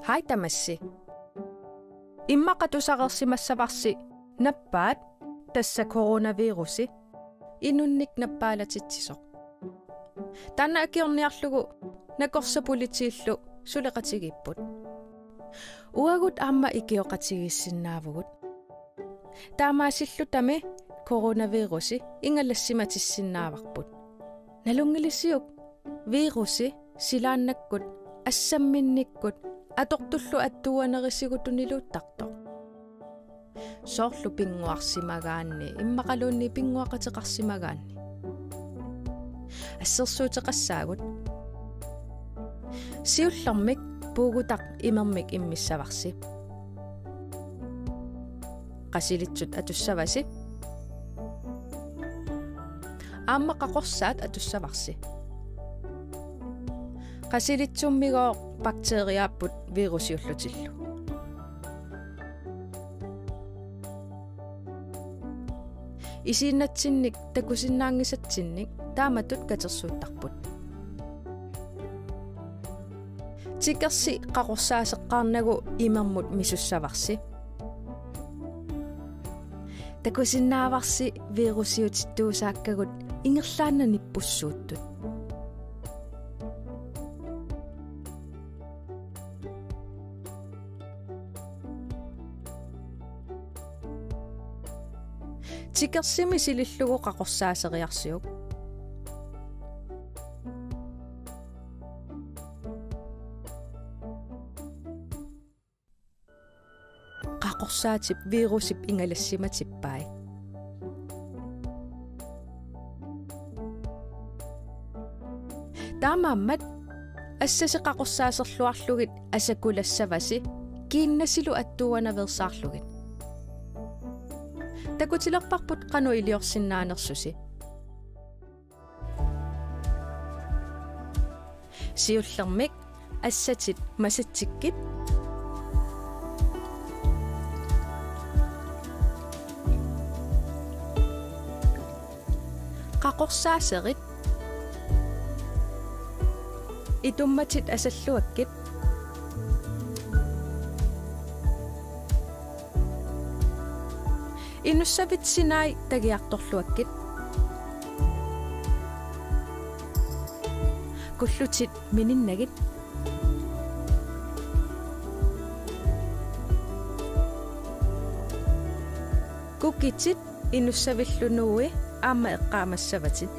Hej tamassi. Immaqatusaqersimassavarsi nappaat tassa coronavirusi inunnik nappaalatsitsisoq. Tanna akiorniarlugu nakorsapulitiillu suleqatigipput. Uagut amma ikioqatigissinaavugut. Taamaassillutami coronavirusi ingallassimatissinaavarput. Nalungilisiuk virusi silaannakkut assamminnikkut atortullu attuanerissigutuniluuttartoq. Soorlu pinguarsimagaanni immaqaluunni pinguaqateqarsimagaanni. Assersuuteqassaagut. Siullermik puugutaq imermik immissavarsi. Qasilitsut atussavasi. Amma qaqorsaat atussavarsi. Qasilitsummigo bakteriaapput virusiullutillu. Isiinnatsinnik takusinnaangisatsinnik taamatut katersuuttarput. Tikersi qaqorsaaseqqaarnagu imermut misussavarsi. Takusinnaavarsi virusiutittuusaakkagut ingerlaanna nippussuuttut. Tikersimi silillugu qaqorsaaseriarsiuk. Qaqorsaatip virusip ingalassimatippai. Taamaammat assasi qaqorsaaserluarlugit asakulassavasi kiinnasilu attuanaversaarlugit. Takutilerparput qanu iliorsinnaanersusi. Siullermik assatit masattikkit. Qaqorsaaserit. Itummatit asalluakkit. Inussavitsinai tagiartorluakkit. Kullutit mininnagit. Kukitit inussavillunuui aamma eqqaamassavatit.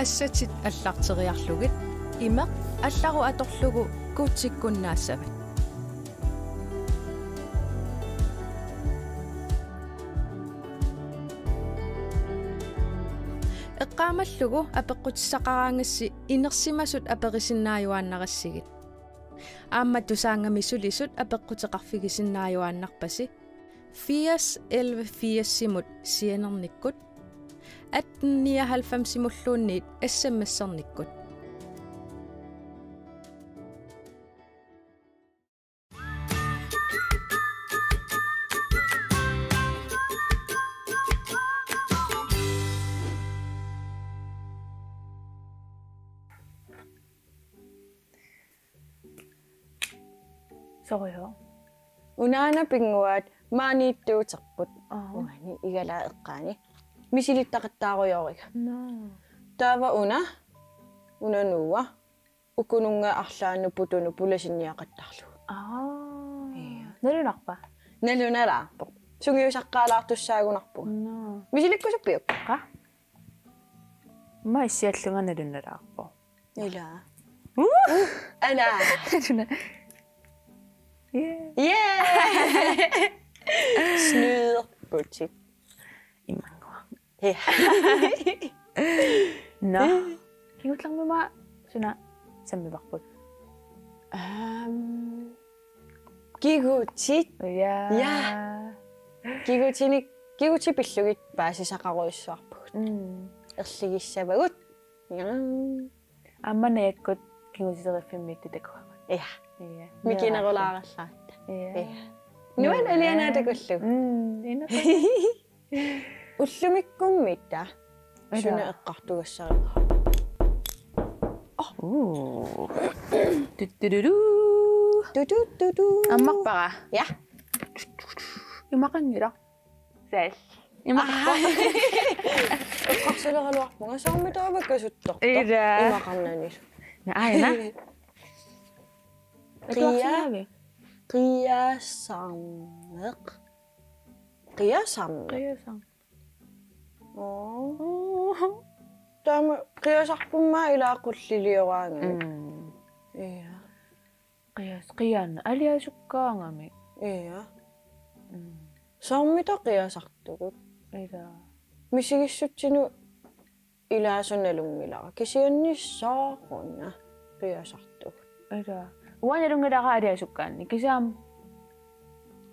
Assatit allarteriarlugit imeq allaru atorlugu kuutsikkunnaassavit. Eqqaamallugu apeqqutissaqaraangassi inersimasut aperisinnaayuaannarassigit. Aamma tusaangami sulisut apeqqutеқарфигисиннааюааннарпаси 80 simut sienernikkut 1899 SMS-ernikkut. Sorio. Unaana pinguat maaniittuuterput. Uani igalaa eqqaani. Misilittaqattaaruyorika. No. Taava unanuwa ukununga arlaanu putunu pulasinniaqattarlu. Nalunarpa. Nalunaraarpo. Sungiusaqqaalaartussaagunarpu. No. Misilikkusuppiuk. Qa? Ma issiallunga nalunaraarpo. Ila. Ana. Yeah. Snyder butik. No. Kingut lang mama suna sammivarput. Kigutit. Ja. Kiguti pillugit paasisaqaruissuarpugut. Erligissavagut. Амманаяккут кигутилериффиммиитту такуагут. Ja. Ja. Mikinерулаарерлаатта. Ja. Nuan alianaatakullu. Ина. Ullumikkummitta. Suna eqqartugassari. Tuttudu. Tutututu. Аммарпара. Ja. Имақангила. Сал. Имақпа. Eqqarsileraluarpunga saarmitaavakkasuttorta. Ida. Imaqarnanil. Aina. Qiasarneq. Qiasarneq. Qiasam. Tama qiasarpumma ilaaqqulliliораanga. Ja. Qian aliasukkaangami. Ja. Saarmita qiasartugut. Ida. Misigissutinu ilaasunalungilara kisiannissaaqunna qiasartugut. Ida. Uanelungilara aliasukkaanni kisaam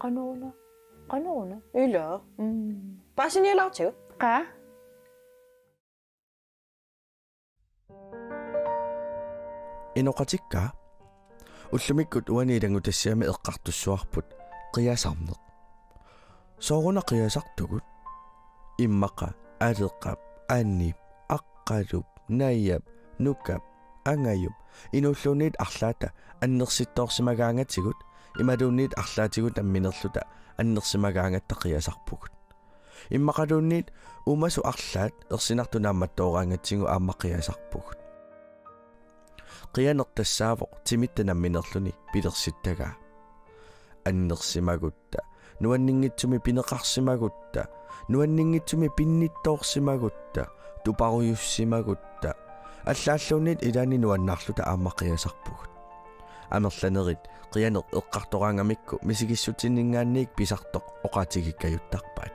qanuuna. Ila. Paasinialaartigu. Qa. Inoqatikka ullumikut uaniilangutassiami eqqartussuarput qiasarneq sooruna qiasartugut immaqa aleqqap annip aqqalup nayyap nukap angayup inulluniit arlaata annersittoorsимагаангатигут ималуунниит арлаатигут амминерлута аннерсимагаангаtta qiasarpugut иммақалуунниит умасу арлаат ерсинартунаамматтооraангатсигу аама qiasarpugut qianertassaavoq timittanammинерлуни пилерситтагаа аннерсимагутта нуаннингитсуми пинеқарсимагутта нуаннингитсуми пинниттоорсимагутта тупаруйуссимагутта аллааллуунниит илаани нуаннаарлута аама qiasarpugut амерланерит qianeq эққартораангамикку мисигиссутиннингаанниик писартоқ оқаатигиккаюттарпаат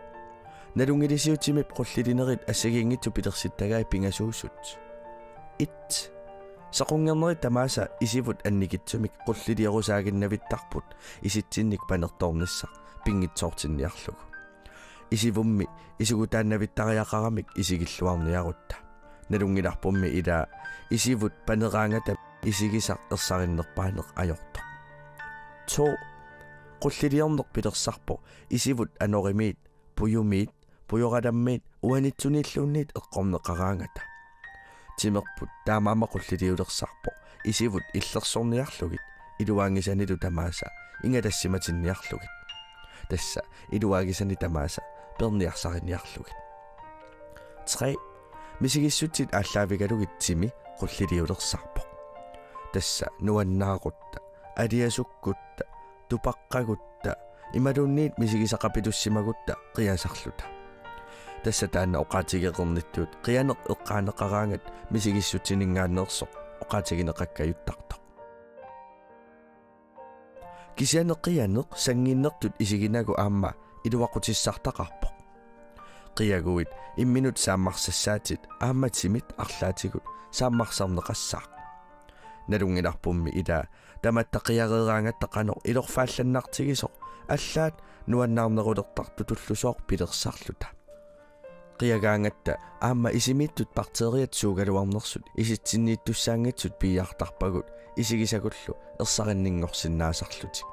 налунгилисиутимип qullilinеrit ассагиингитсу пилерситтагаа пингасуусут ит сақунгернерит тамааса исивут анникитсумик qulliliерусаагиннавиттарпут иситсинник панерторниссақ пингитсоортинниарлугу исивумми исугутааннавиттариақарамик исигиллуарниарутта налунгиларпумми илаа исивут панераангата исигисақ ерсариннерпаанеқ ajortoq то qulliliernеq пилерсарпо исивут аноримиит пуюмиит пуйораламмиит уанитсуниллуунниит эққорнеқараангата тимерпут таамаама qulliliulерсарпо исивут иллерсорниарлугит илуаангисанилу тамааса ингалассиматинниарлугит тасса илуаагисани тамааса перниарсариниарлугит 3 мисигиссутит ааллаавигалугит тими qulliliulерсарпо тасса нуаннаагутта алиасуккутта тупаққагутта ималуунниит мисигисақапилуссимагутта qiasarluta тасса таана оқаатигеқерниттуут qianeq эққаанеқараангат мисигиссутинингаанерсоқ оқаатигинеқаккаюттартоқ кисианеққианеқ сангиннертут исигинагу аама илуақутиссартақарпоқ qiaguit имминут сааммарсассаатит ааматимит арлаатигут сааммарсарнеқассаақ налунгиларпумми илаа таматтақиареераангаттақанеқ илорфаалланнартигисоқ аллаат нуаннаарнерулертарту туллусооқ пилерсарлута qiagaangata aamma isimiittut parteeriat suugaluarnersut isitsinniittussaangitsut piiartarpagut isigisagullu ersarinninngorsinnaasarlutik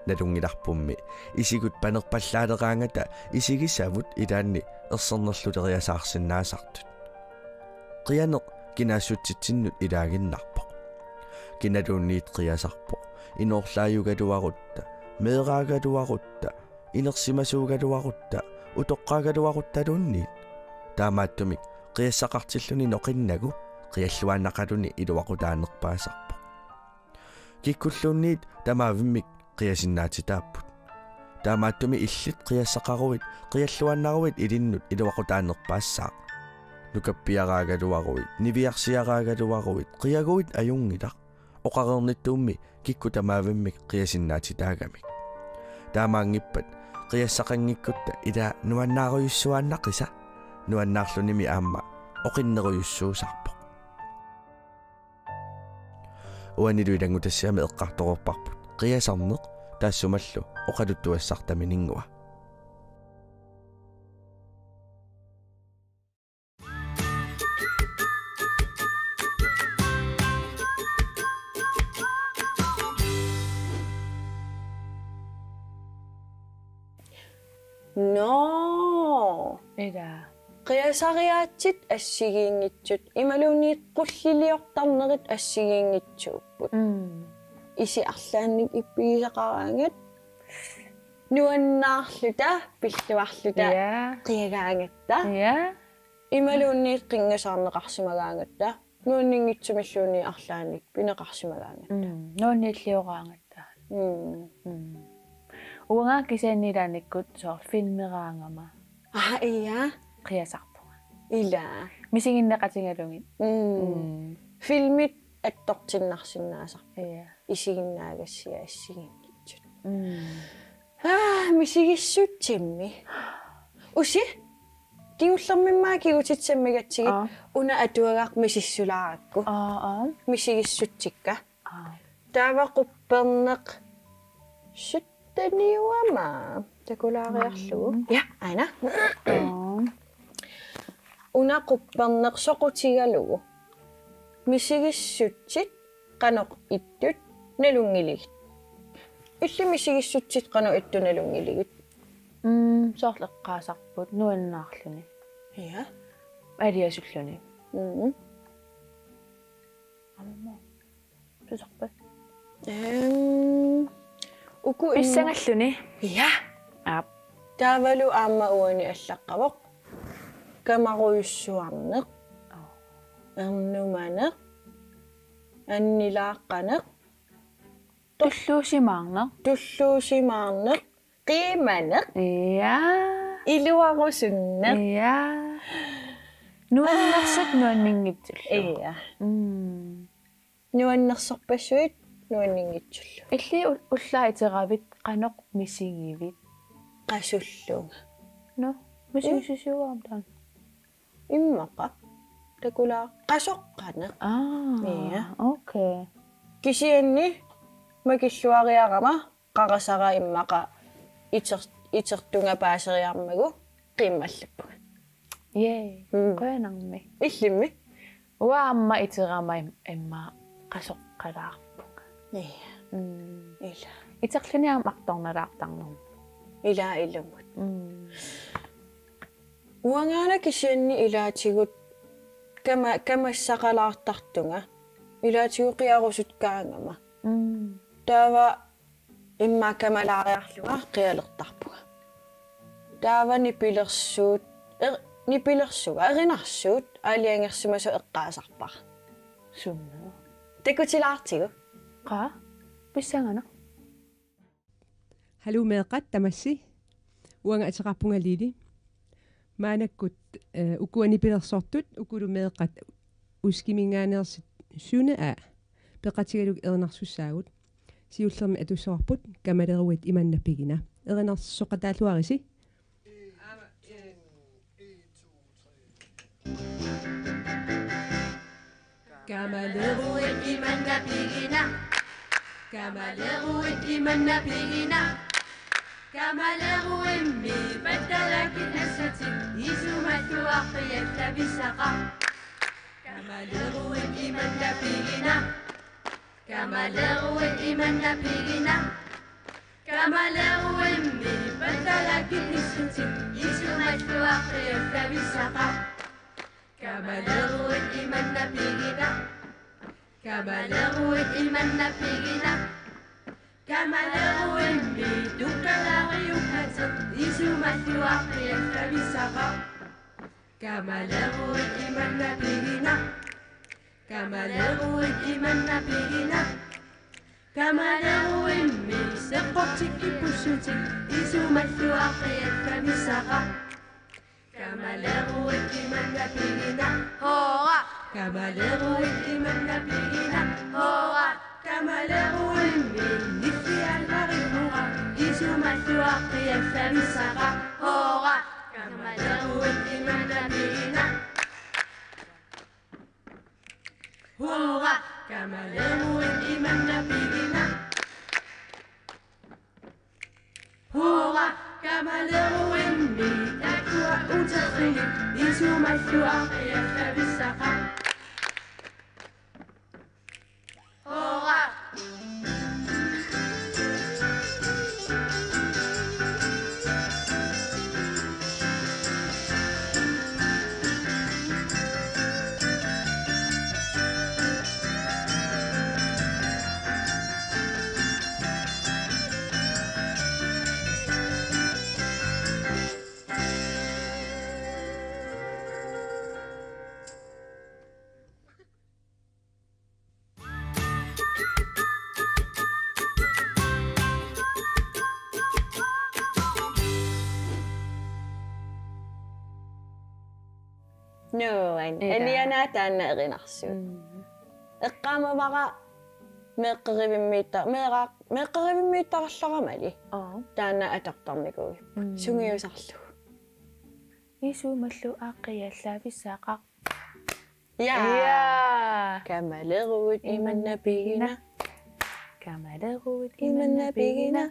nalungilarpummi isigut panerpallaaleраангата isigisavut ilaanni ersernerluteriasaarsinnaasartut qianeq kinaassuttitsinnut ilaaginnarpoq kinaluunniit qiasarpoq inorlaayugaluarutta meeraagaluarutta inersimasuugaluarutta utoqqaagaluaruttaluunniit taamaattumik qiassaqartilluni noqinnagu qialluaannaqaluni iluaqutaanerpaasarpoq kikkulluunniit tamaavimmik qiasinnaatitaapput taamaattumi illit qiassaqaruit qialluannaruit ilinnut iluaqutaanerpaassaaq nukappiaraagaluaruit niviarsiaraagaluaruit qiaguit ajungilaq oqarernittuummi kikku tamaavimmik qiasinnaatitaagamik taamaangippat qiassaqangikkutta ila nuannaaruyussuaannaqisa nuannaarlunimi aamma oqinneruyussuusarpoq uaniluilangutassiami eqqartororparput qiasarneq taassumаллу oqaluttuassartamininngua. No. Ida. Qiasariaatsit assigiinngitsut imaluuniiqqulliliortarnerit assigiinngitsuupput. Isi arlaannik ippigisaqaraangat nuannaarluta pilluarluta qiagaangatta. Ja. Imaluunniit qingasaarneqarsimagaangatta nuanninngitsumalluuni arlaannik pineqarsimagaangatta. Nuanniilliораангаtta. Uanga kisaannilaanikkut soor filmeraangama. Iya. Qiasarpunga. Ila. Misinginneqatingalungit. Filmit attortinnaarsinnaasar. Iya. Isiginnaagassiga assiginngitsut. Misigissutsimmi. Usi kiullermimmaa kigutitsammigatsigit una atuagaaq misissulaaqakku. Misigissutsikka. Taava qupperneq suttaniuama takulaariarlugu. Ja, aina. Una qupperneq soqutigalugu. Misigissutsit qanoq ittut nalungiligit. Illi misigissutsit qano ittu nalungiligit. Soorleqqaasarput nuannaarluni. Ja. Aliasulluni. Amma. Tusarpat. Uku Pissangalluni. Ja. Aap. Taavalu aamma uani allaqqavoq. Kamaruyussuarneq. Ernumaneq. Annilaaqqaneq. Tulluusimaarneq. Qiimaneq. Ja. Iluarusunneq. Ja. Nuannersut nuanninngitsul. Ja. Nuannersorpassuit nuanninngitsullu. Illi ullaaiteravit qanoq misigivit. Qasulluunga. No, misigisusuaamtaan. Immaqa. Takulaa qasoqqaneq. Ja. Okay. Kisianni makilluariarama qarasara immaqa itertunga paaseriarmagu qiimmallappuga. Yay. Qoyanarmi. Illimmi. Uaamma iterama imma qasoqqalaarpunga. Ja. Ila. Iterluniam aqtornalaartarnum. Ila ilumut. Uangaana kisianni ilaatigut kamassaqalaartartunga ilaatigu qiarusut kaangama. Taava imma kamalaariarluga qialertarpuga. Taava nipilersuga erinarsuut aaliangersimasu eqqaasarpara. Sunna. Tekutilaartigu. Qa. Pissangana. Hallo Meeqqat tamassi. Uanga ataqarpungalili. Maanakkut ukuani pilersortut ukulu Meeqqat uskiminngaanersit sune a peqatigaluk erinarsussaagut siullermi atussoorput kamaleruit imannapigina erinarsoqataalluarisi kamaleruit imannapigina kamaleruimmi pattalakin assatin isumalluaqqialla bisaqa kamaleruit imannapigina kamaleruimmi pattalakin assatin isumalluaqqialla bisaqa kamaleruit imannapigina kamaleruimmi tukkalaariukkatat isumalluaqqialla bisaqa kamaleruit imannapigina kamaleruimmi seqqortikkipussutik isumalluaqqialla bisaqa kamaleruit imannapigina hoora kamaleruit imannapigina hoora kamaleruimmi niffiallaripura isumalluaqqialla bisaqa hoora kamaleruit imannapigina hoora kamaleruit imannapigina السؤال يسلب السقا هورا Nuan. Eliana taanna erinarsuut. Eqqaamavaqa meeqqarivimmiittaqalleramali. Taanna atartarnikugi. Sungiusarlugu. Isuumallu aaqqiyallaapissaaqaq. Ja. Kamalerut imanna pigina. Kamalerut imanna pigina.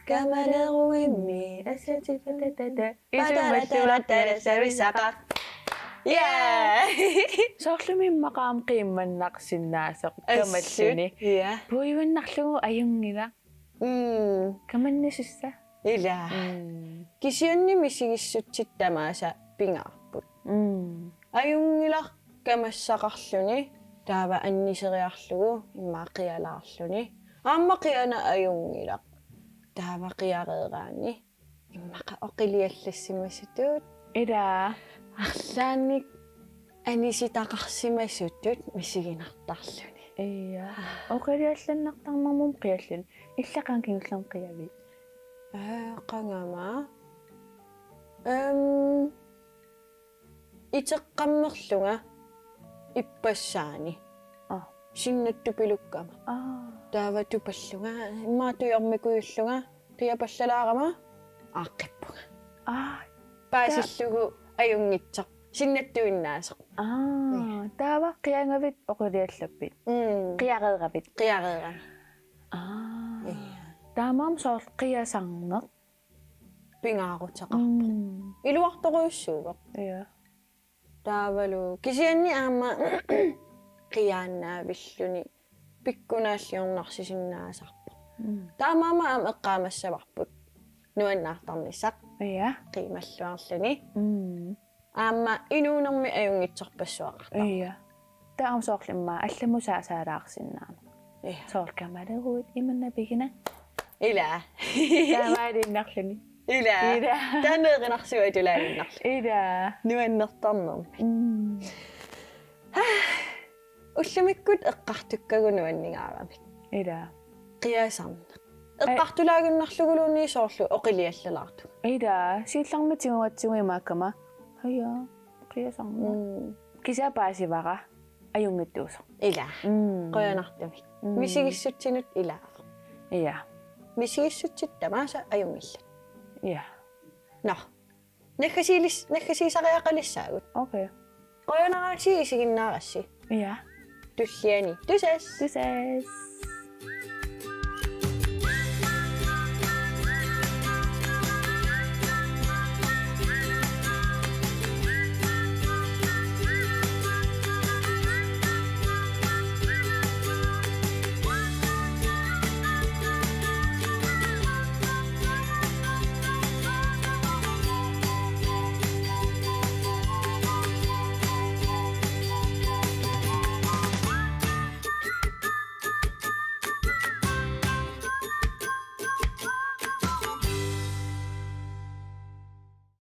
Kamalerummi asatipatata. Isuumallu Yeah. Soorlumi maqaam qiimmannaqsinnaasaq kamalluni. Ja. Puiwannarlugu ayungila. Kamannississa. Ila. Kisiannimi sigissuttittamaasa pingaarput. Ayungila kamassaqarluni taava anniseriarlugu immaqialaarluni. Aammaqiana ayungila taava qiareeraani immaqa oqiliallassimassutut. Ida. Arlaanik anisitaqarsimassutut misiginartarluni. Iya. Oqiliallannartarnermum qiallun. Illaqaan kinullam qiavi. Qangama. Iteqqammerlunga ippassaani. Sinnattupilukama. Taava tupallunga immaatuyormikuullunga qiapallalaarama aaqqippunga. Paasillugu ayungitsoq sinnattuinnaasaq. Taava qiangavit oqiliallappit. Qiareerapit. Qiareera. Taamaam soor qiasarneq. Pingaarutaqarpu. Iluartoruussuugoq. Iya. Taavalu kisianni aama qiaannaavilluni pikkunaalliornarsisinnaasarpu. Taamaama aam eqqaamassavarput. Nuannaartarnissaq. Iya. Qiimalluarluni. Aama inuunermi ayungitsorpassuaqarta. Iya. Taam soorlimma allamusaasaalaarsinnaama. Iya. Soor kamalerut imanna pigina. Ila. Taamaalinnarluni. Ila. Ila. Taneerinarsuatulaavinnarlu. Ida. Nuannertarnermi. Ullamikkut eqqartukkagu nuanningaarami. Ida. Qiasarneq. Eqqartulaagunnarluguluunni soorlu oqiliallalaartu. Ida. Siillarmitiguatsiguimaakama. Haya. Qiasarneq. Kisapaasivaqa ayungittuusoq. Ila. Qoyanartami. Misigissutsinut ilaaq. Iya. Misigissutsittamaasa ayungillat. Iya. Noh. Nakkasiisariaqalissaagut. Okay. Qoyanaraasi isiginnaarassi. Iya. Tulliani. Tuses. Tuses.